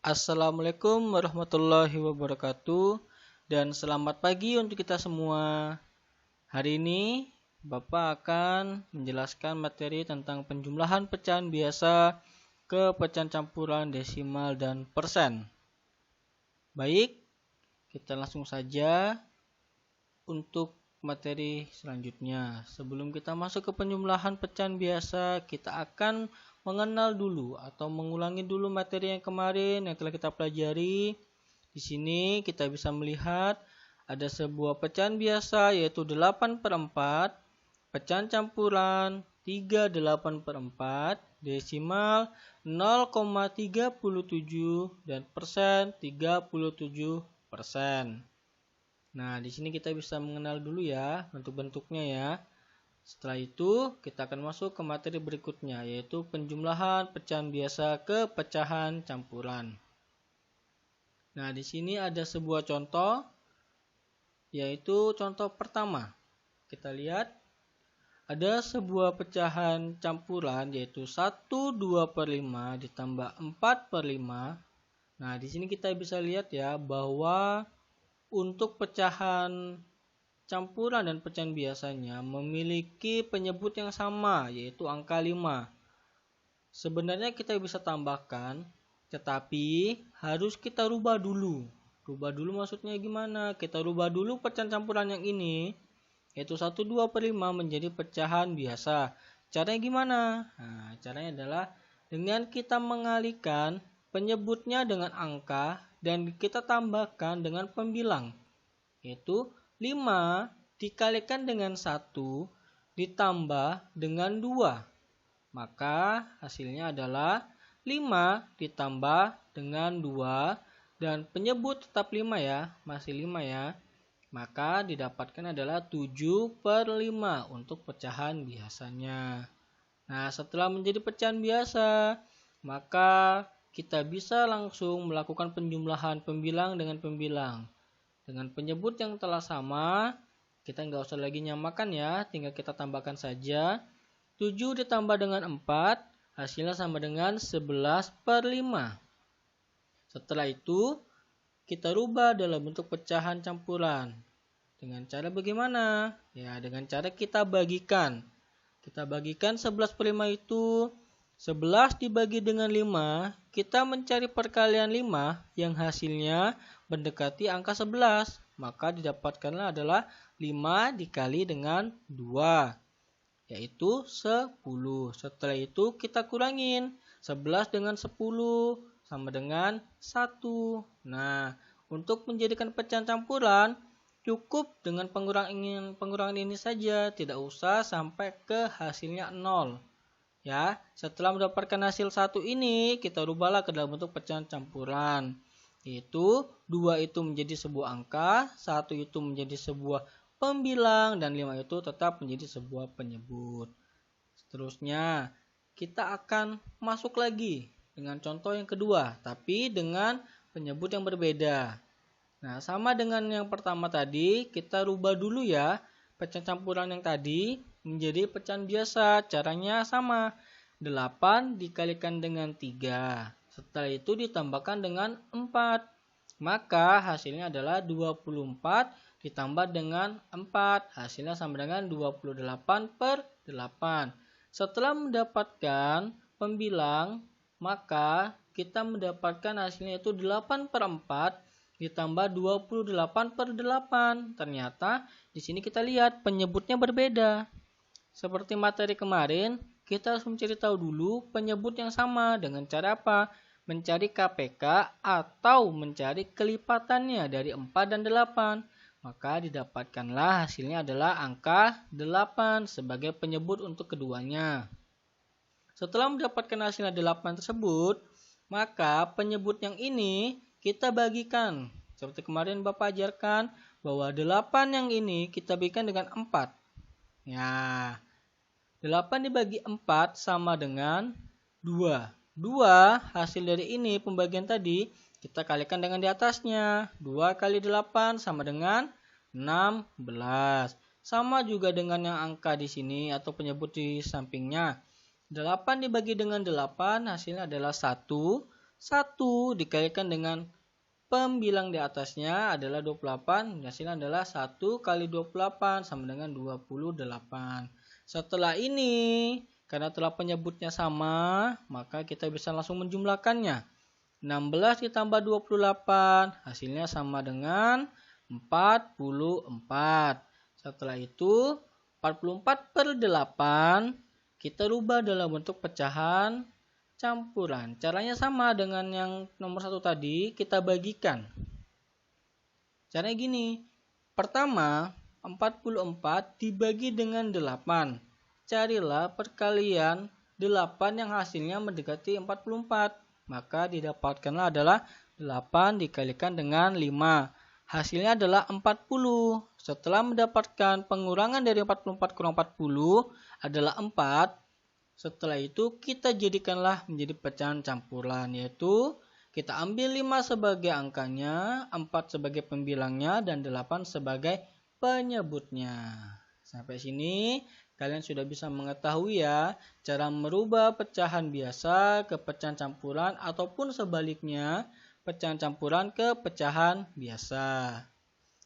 Assalamualaikum warahmatullahi wabarakatuh dan selamat pagi untuk kita semua. Hari ini Bapak akan menjelaskan materi tentang penjumlahan pecahan biasa ke pecahan campuran desimal dan persen. Baik, kita langsung saja untuk materi selanjutnya. Sebelum kita masuk ke penjumlahan pecahan biasa, kita akan mengenal dulu atau mengulangi dulu materi yang kemarin yang telah kita pelajari. Di sini kita bisa melihat ada sebuah pecahan biasa yaitu 8/4, pecahan campuran 38/4, desimal 0,37 dan persen 37%. Nah, di sini kita bisa mengenal dulu ya bentuk-bentuknya ya. Setelah itu, kita akan masuk ke materi berikutnya, yaitu penjumlahan pecahan biasa ke pecahan campuran. Nah, di sini ada sebuah contoh, yaitu contoh pertama. Kita lihat, ada sebuah pecahan campuran, yaitu 1/2/5 ditambah 4/5. Nah, di sini kita bisa lihat ya, bahwa untuk pecahan campuran dan pecahan biasanya memiliki penyebut yang sama, yaitu angka 5. Sebenarnya kita bisa tambahkan, tetapi harus kita rubah dulu. Rubah dulu maksudnya gimana? Kita rubah dulu pecahan campuran yang ini, yaitu 1/2/5 menjadi pecahan biasa. Caranya gimana? Nah, caranya adalah dengan kita mengalihkan penyebutnya dengan angka dan kita tambahkan dengan pembilang, yaitu 5 dikalikan dengan 1 ditambah dengan 2. Maka hasilnya /5 ditambah dengan 2 dan penyebut tetap 5 ya, masih 5 ya. Maka didapatkan adalah 7/5 untuk pecahan biasanya. Nah, setelah menjadi pecahan biasa, maka kita bisa langsung melakukan penjumlahan pembilang dengan pembilang. Dengan penyebut yang telah sama, kita nggak usah lagi nyamakan ya, tinggal kita tambahkan saja. 7 ditambah dengan 4, hasilnya sama dengan 11/5. Setelah itu, kita rubah dalam bentuk pecahan campuran. Dengan cara bagaimana? Ya, dengan cara kita bagikan. Kita bagikan 11/5 itu 11 dibagi dengan 5, kita mencari perkalian 5 yang hasilnya mendekati angka 11. Maka didapatkanlah adalah 5 dikali dengan 2, yaitu 10. Setelah itu kita kurangin. 11 dengan 10 sama dengan 1. Nah, untuk menjadikan pecahan campuran, cukup dengan pengurangan ini saja. Tidak usah sampai ke hasilnya 0. Ya, setelah mendapatkan hasil 1 ini, kita rubahlah ke dalam bentuk pecahan campuran. Yaitu 2 itu menjadi sebuah angka, 1 itu menjadi sebuah pembilang, dan 5 itu tetap menjadi sebuah penyebut. Seterusnya, kita akan masuk lagi dengan contoh yang kedua, tapi dengan penyebut yang berbeda. Nah, sama dengan yang pertama tadi, kita rubah dulu ya pecahan campuran yang tadi menjadi pecahan biasa. Caranya sama, 8 dikalikan dengan 3. Setelah itu ditambahkan dengan 4. Maka hasilnya adalah 24 ditambah dengan 4. Hasilnya sama dengan 28/8. Setelah mendapatkan pembilang, maka kita mendapatkan hasilnya itu 8/4 ditambah 28/8. Ternyata di sini kita lihat penyebutnya berbeda. Seperti materi kemarin, kita harus mencari tahu dulu penyebut yang sama dengan cara apa? Mencari KPK atau mencari kelipatannya dari 4 dan 8. Maka didapatkanlah hasilnya adalah angka 8 sebagai penyebut untuk keduanya. Setelah mendapatkan hasilnya 8 tersebut, maka penyebut yang ini kita bagikan. Seperti kemarin Bapak ajarkan bahwa 8 yang ini kita bagikan dengan 4. Ya, 8 dibagi 4 sama dengan 2. 2 hasil dari ini pembagian tadi kita kalikan dengan di atasnya. 2 kali 8 sama dengan 16. Sama juga dengan yang angka di sini atau penyebut di sampingnya. 8 dibagi dengan 8 hasilnya adalah 1. 1 dikalikan dengan pembilang di atasnya adalah 28. Hasilnya adalah 1 kali 28 sama dengan 28. Setelah ini, karena telah penyebutnya sama, maka kita bisa langsung menjumlahkannya. 16 ditambah 28, hasilnya sama dengan 44. Setelah itu, 44 per 8, kita rubah dalam bentuk pecahan campuran. Caranya sama dengan yang nomor 1 tadi, kita bagikan. Caranya gini, pertama 44 dibagi dengan 8. Carilah perkalian 8 yang hasilnya mendekati 44. Maka didapatkanlah adalah 8 dikalikan dengan 5. Hasilnya adalah 40. Setelah mendapatkan pengurangan dari 44 kurang 40 adalah 4. Setelah itu kita jadikanlah menjadi pecahan campuran, yaitu kita ambil 5 sebagai angkanya, 4 sebagai pembilangnya, dan 8 sebagai penyebutnya. Sampai sini kalian sudah bisa mengetahui ya cara merubah pecahan biasa ke pecahan campuran ataupun sebaliknya pecahan campuran ke pecahan biasa.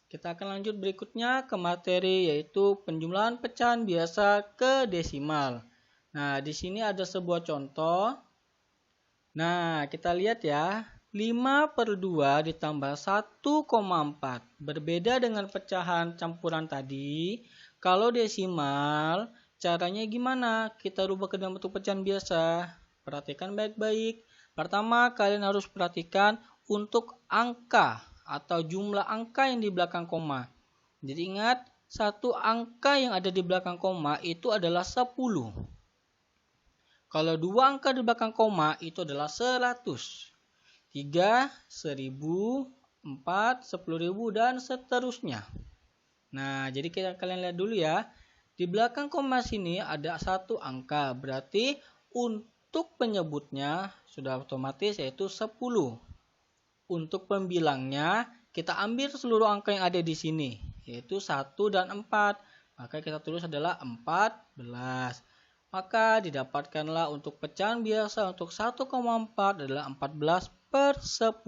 Kita akan lanjut berikutnya ke materi yaitu penjumlahan pecahan biasa ke desimal. Nah, di sini ada sebuah contoh. Nah, kita lihat ya. 5 per 2 ditambah 1,4. Berbeda dengan pecahan campuran tadi. Kalau desimal, caranya gimana? Kita rubah ke dalam bentuk pecahan biasa. Perhatikan baik-baik. Pertama, kalian harus perhatikan untuk angka atau jumlah angka yang di belakang koma. Jadi ingat, satu angka yang ada di belakang koma itu adalah 10. Kalau 2 angka di belakang koma itu adalah 100. 3, 1000, 4, 10.000, dan seterusnya. Nah, jadi kalian lihat dulu ya. Di belakang koma sini ada satu angka. Berarti untuk penyebutnya sudah otomatis yaitu 10. Untuk pembilangnya kita ambil seluruh angka yang ada di sini. Yaitu 1 dan 4. Maka kita tulis adalah 14. Maka didapatkanlah untuk pecahan biasa untuk 1,4 adalah 14 per 10.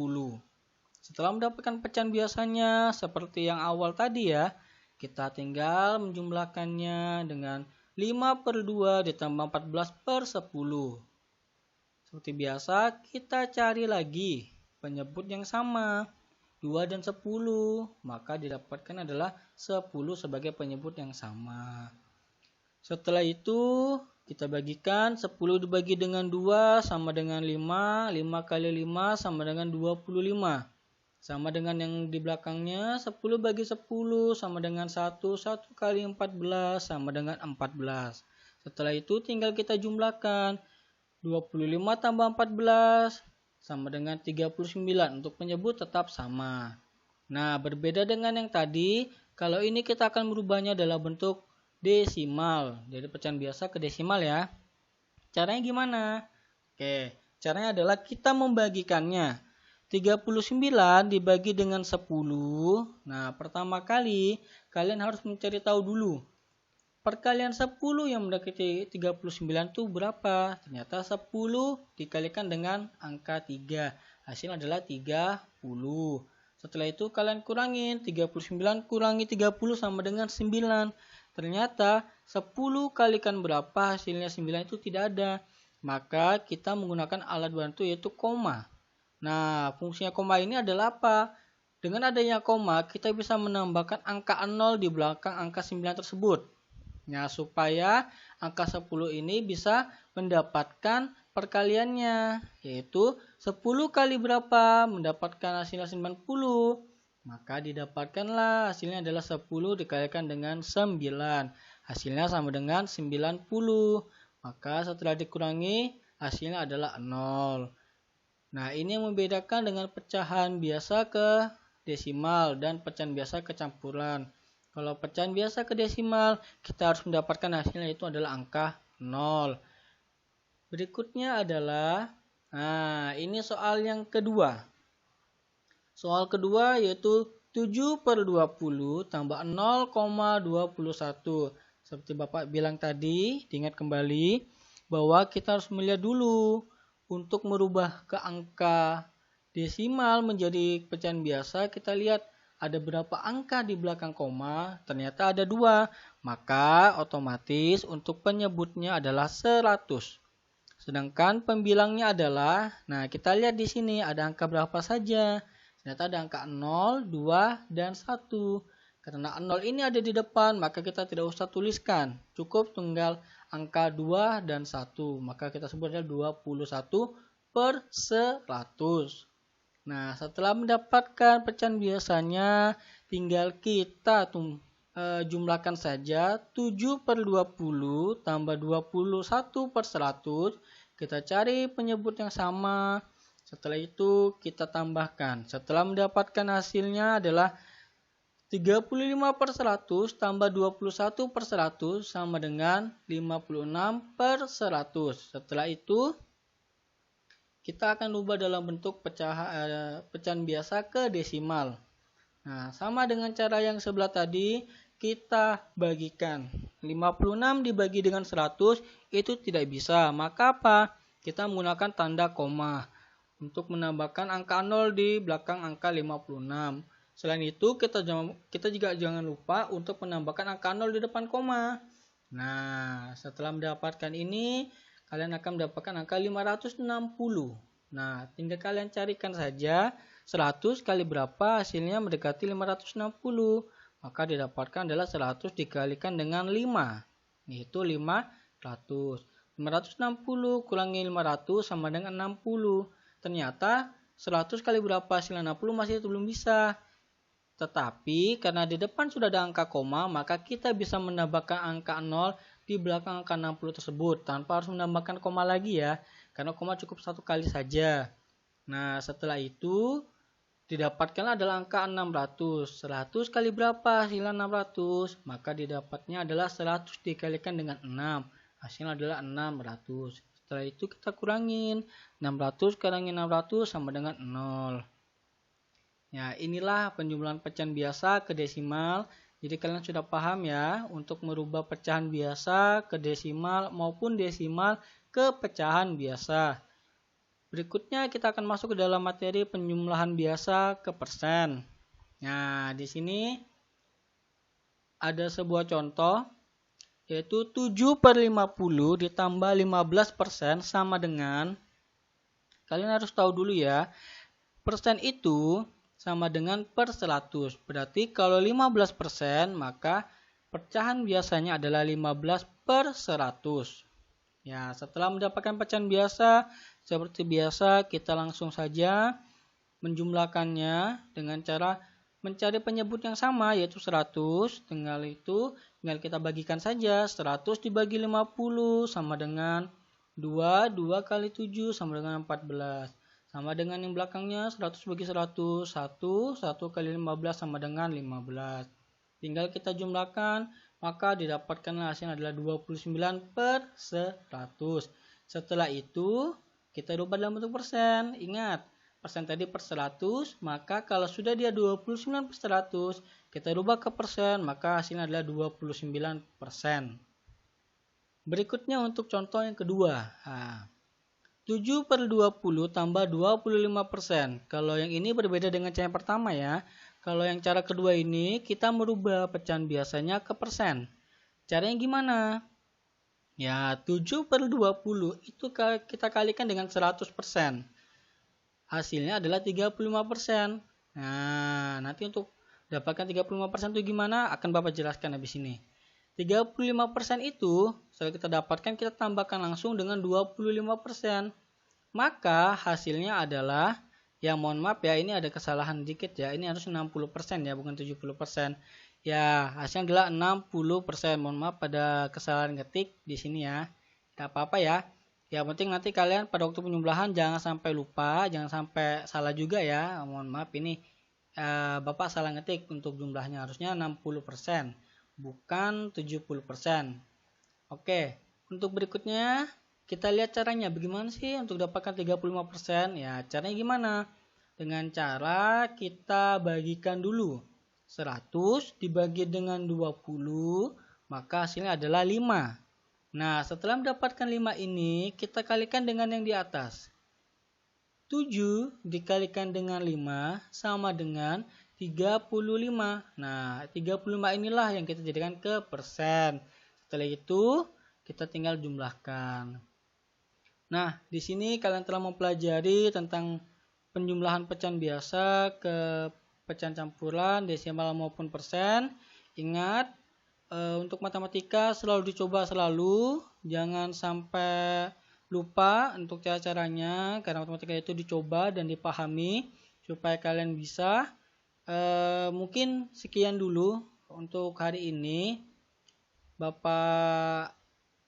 Setelah mendapatkan pecahan biasanya seperti yang awal tadi ya, kita tinggal menjumlahkannya dengan 5 per 2 ditambah 14 per 10. Seperti biasa, kita cari lagi penyebut yang sama, 2 dan 10. Maka didapatkan adalah 10 sebagai penyebut yang sama. Setelah itu, kita bagikan 10 dibagi dengan 2 sama dengan 5. 5 kali 5 sama dengan 25. Sama dengan yang di belakangnya, 10 bagi 10 sama dengan 1. 1 kali 14 sama dengan 14. Setelah itu tinggal kita jumlahkan. 25 tambah 14 sama dengan 39. Untuk penyebut tetap sama. Nah, berbeda dengan yang tadi, kalau ini kita akan merubahnya dalam bentuk desimal. Dari pecahan biasa ke desimal ya. Caranya gimana? Oke, caranya adalah kita membagikannya. 39 dibagi dengan 10. Nah, pertama kali kalian harus mencari tahu dulu. Perkalian 10 yang mendekati 39 itu berapa? Ternyata 10 dikalikan dengan angka 3. Hasilnya adalah 30. Setelah itu kalian kurangin. 39 kurangi 30 sama dengan 9. Ternyata 10 kalikan berapa hasilnya 9 itu tidak ada. Maka kita menggunakan alat bantu yaitu koma. Nah, fungsinya koma ini adalah apa? Dengan adanya koma, kita bisa menambahkan angka 0 di belakang angka 9 tersebut. Nah, supaya angka 10 ini bisa mendapatkan perkaliannya. Yaitu 10 kali berapa mendapatkan hasilnya 90. Maka didapatkanlah hasilnya adalah 10 dikalikan dengan 9. Hasilnya sama dengan 90. Maka setelah dikurangi hasilnya adalah 0. Nah, ini yang membedakan dengan pecahan biasa ke desimal dan pecahan biasa ke campuran. Kalau pecahan biasa ke desimal, kita harus mendapatkan hasilnya itu adalah angka 0. Berikutnya adalah, ini soal yang kedua. Soal kedua yaitu 7 per 20 tambah 0,21. Seperti Bapak bilang tadi, diingat kembali bahwa kita harus melihat dulu untuk merubah ke angka desimal menjadi pecahan biasa, kita lihat ada berapa angka di belakang koma, ternyata ada 2. Maka otomatis untuk penyebutnya adalah 100. Sedangkan pembilangnya adalah, nah kita lihat di sini ada angka berapa saja. Ternyata ada angka 0, 2, dan 1. Karena 0 ini ada di depan, maka kita tidak usah tuliskan. Cukup tinggal angka 2 dan 1. Maka kita sebutnya 21/100. Nah, setelah mendapatkan pecahan biasanya, tinggal kita jumlahkan saja 7/20 tambah 21/100. Kita cari penyebut yang sama. Setelah itu kita tambahkan. Setelah mendapatkan hasilnya adalah 35/100 tambah 21/100 sama dengan 56/100. Setelah itu kita akan ubah dalam bentuk pecahan biasa ke desimal. Nah, sama dengan cara yang sebelah tadi, kita bagikan. 56 dibagi dengan 100 itu tidak bisa. Maka apa? Kita menggunakan tanda koma untuk menambahkan angka 0 di belakang angka 56. Selain itu, kita juga jangan lupa untuk menambahkan angka 0 di depan koma. Nah, setelah mendapatkan ini, kalian akan mendapatkan angka 560. Nah, tinggal kalian carikan saja 100 kali berapa, hasilnya mendekati 560. Maka didapatkan adalah 100 dikalikan dengan 5, yaitu 500. 560 kurangi 500 sama dengan 60. Ternyata 100 kali berapa hasilnya 60 masih belum bisa. Tetapi karena di depan sudah ada angka koma, maka kita bisa menambahkan angka 0 di belakang angka 60 tersebut tanpa harus menambahkan koma lagi ya, karena koma cukup 1 kali saja. Nah, setelah itu didapatkan adalah angka 600. 100 kali berapa hasilnya 600? Maka didapatnya adalah 100 dikalikan dengan 6. Hasilnya adalah 600. Setelah itu kita kurangin. 600 kurangi 600 sama dengan 0. Ya, inilah penjumlahan pecahan biasa ke desimal. Jadi kalian sudah paham ya untuk merubah pecahan biasa ke desimal maupun desimal ke pecahan biasa. Berikutnya kita akan masuk ke dalam materi penjumlahan biasa ke persen. Nah, di sini ada sebuah contoh yaitu 7/50 ditambah 15% sama dengan, kalian harus tahu dulu ya, persen itu sama dengan per 100. Berarti kalau 15%, maka pecahan biasanya adalah 15/100. Ya, setelah mendapatkan pecahan biasa, seperti biasa kita langsung saja menjumlahkannya dengan cara mencari penyebut yang sama, yaitu 100. Tinggal kita bagikan saja. 100 dibagi 50 sama dengan 2. 2 kali 7 sama dengan 14. Sama dengan yang belakangnya, 100 bagi 100, 1 kali 15 sama dengan 15. Tinggal kita jumlahkan, maka didapatkan hasilnya adalah 29/100. Setelah itu, kita rubah dalam bentuk persen. Ingat, persen tadi per 100, maka kalau sudah dia 29/100, kita rubah ke persen, maka hasilnya adalah 29%. Berikutnya untuk contoh yang kedua. 7/20 tambah 25%. Kalau yang ini berbeda dengan cara yang pertama ya. Kalau yang cara kedua ini kita merubah pecahan biasanya ke persen. Caranya gimana? Ya, 7/20 itu kita kalikan dengan 100%. Hasilnya adalah 35%. Nah, nanti untuk dapatkan 35% itu gimana? Akan Bapak jelaskan habis ini. 35% itu setelah kita dapatkan, kita tambahkan langsung dengan 25%. Maka hasilnya adalah, ya mohon maaf ya, ini ada kesalahan dikit ya. Ini harus 60% ya, bukan 70%. Ya, hasilnya adalah 60%. Mohon maaf pada kesalahan ketik di sini ya. Tidak apa-apa ya. Yang penting nanti kalian pada waktu penjumlahan jangan sampai lupa, jangan sampai salah juga ya. Mohon maaf ini Bapak salah ngetik untuk jumlahnya, harusnya 60%. Bukan 70%. Oke, untuk berikutnya kita lihat caranya. Bagaimana sih untuk dapatkan 35%? Ya, caranya gimana? Dengan cara kita bagikan dulu. 100 dibagi dengan 20, maka hasilnya adalah 5. Nah, setelah mendapatkan 5 ini, kita kalikan dengan yang di atas. 7 dikalikan dengan 5 sama dengan 35. Nah, 35 inilah yang kita jadikan ke persen. Setelah itu, kita tinggal jumlahkan. Nah, di sini kalian telah mempelajari tentang penjumlahan pecahan biasa ke pecahan campuran, desimal maupun persen. Ingat, untuk matematika selalu dicoba selalu, jangan sampai lupa untuk cara-caranya, karena matematika itu dicoba dan dipahami supaya kalian bisa. Mungkin sekian dulu untuk hari ini. Bapak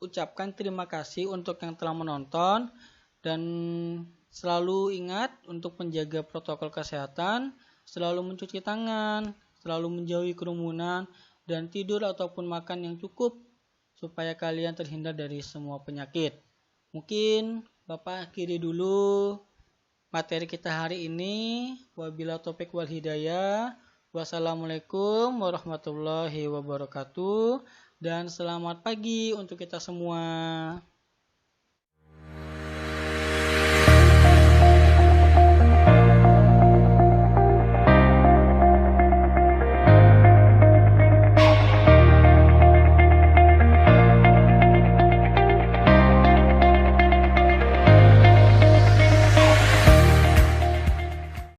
ucapkan terima kasih untuk yang telah menonton, dan selalu ingat untuk menjaga protokol kesehatan, selalu mencuci tangan, selalu menjauhi kerumunan, dan tidur ataupun makan yang cukup supaya kalian terhindar dari semua penyakit. Mungkin Bapak akhiri dulu materi kita hari ini. Wabillahi taufiq wal hidayah. Wassalamualaikum warahmatullahi wabarakatuh. Dan selamat pagi untuk kita semua.